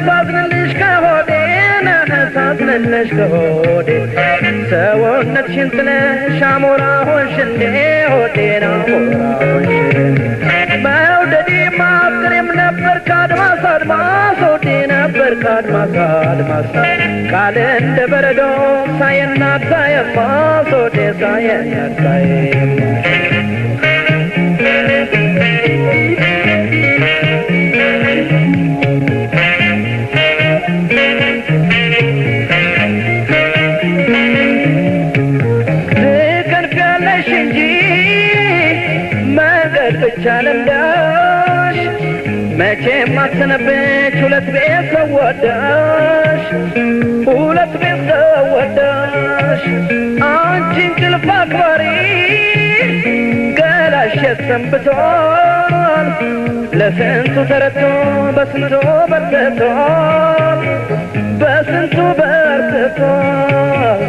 ሳዝንልሽ ከሆዴ ሳዝንልሽ ከሆዴ ሰውነትሽን ጥለሽ አሞራ ሆንሽ እንዴ ሆዴን አሞራ ሆንሽ መውደዴ ማፍቅሬም ነበር ከአድማስ አድማስ ሆዴ ነበር ከአድማስ አድማስ ቃል እንደ በረዶ ሳየናት ሳየማስ ሆዴ ሳየናት ሳየማስ ቻለምዳሽ መቼም አትሰነብች ሁለት ቤት ሰወዳሽ ሁለት ቤት ሰወዳሽ አንቺ እንቅልፍ አክባሪ ገላሽ ሰንብቷል ለስንቱ ተረቶ በስንቱ በርትቷል በስንቱ በርትቷል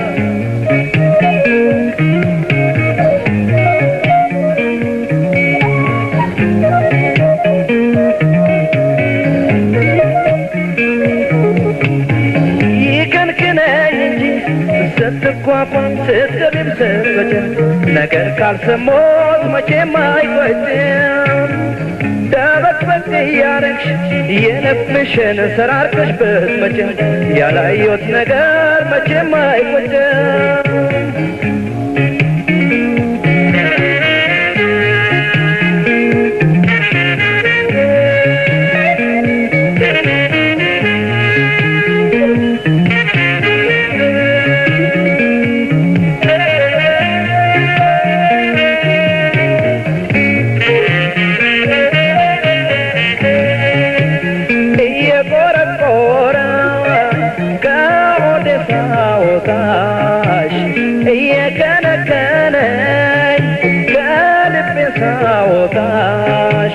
ስትቋቋም ስትገቢም ስትወጪም ነገር ካልሰሞት መቼም አይቆጭም ደበቅበቅ እያረግሽ የልብሽን ሰራርቀሽ ብትመጪም ያላየሁት ነገር መቼም አይቆጭም ሳወጣሽ እየከነከነኝ ከልቤ ሳወጣሽ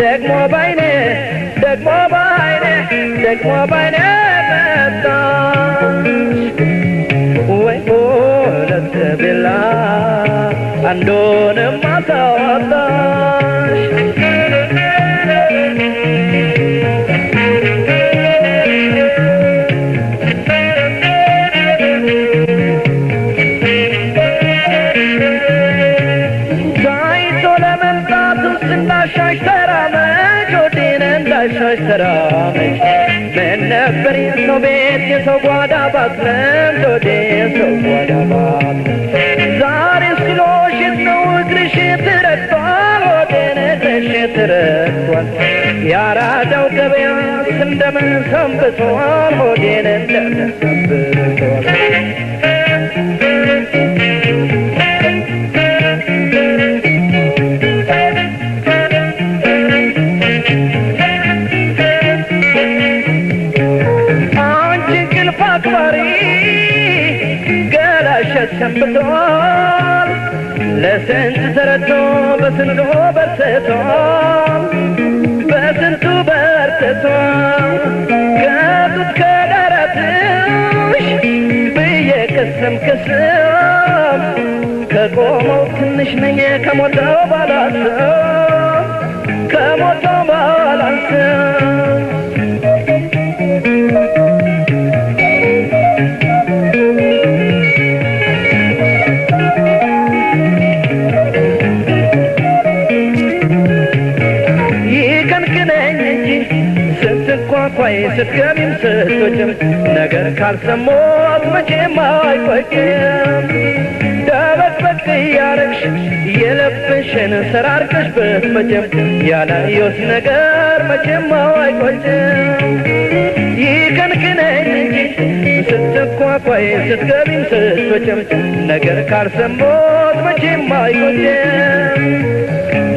ደግሞ ባይኔ ደግሞ ባይኔ ደግሞ ባይኔ መጣሽ ወይ ሁለት ቢላ አንዱንም አሳወጣሽ እንዳሻሽ ተራመጅ ወዴን እንዳሻሽ ተራመጅ ምን ነበር የሰው ቤት የሰው ጓዳ ባትለምድ ወዴ የሰው ጓዳ ባትለምድ ዛሬ ስሎሽት ነው እግርሽ ትረግጧል ወዴን እግርሽ ትረግጧል ያራዳው ገበያስ እንደምን ሰንብቷል ወዴን እንደምን ሰንብቷል አክባሪ ገላሽ ሰንብቷል ለስንት ተረቶ በስንቱ በርትቷል በስንቱ በርትቷል ከጡት ከደረትሽ ብዬ ቅስም ቅስም ከቆመው ትንሽ ነኝ ከሞተው ባላንስም ከሞተው ባላንስም ስትቋቋይ ስትገቢም ስትወጪም ነገር ካልሰሞት መቼም አይቆጭም ደበቅበቅ እያረግሽ የልብሽን ሰራርቀሽ ብትመጪም ያላየሁት ነገር መቼም አይቆጭም ይከንክነኝ እንጂ ስትቋቋይ ስትገቢም ስትወጪም ነገር ካልሰሞት መቼም አይቆጭም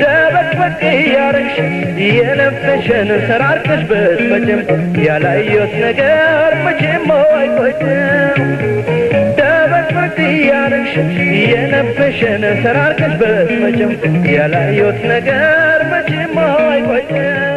ደበቅበቅ እያረግሽ የልብሽን ሰራርቀሽ ብትመጪም ያላየሁት ነገር መቼም አይቆጭም ደበቅበቅ እያረግሽ የልብሽን ሰራርቀሽ ብትመጪም ያላየሁት ነገር መቼም አይቆጭም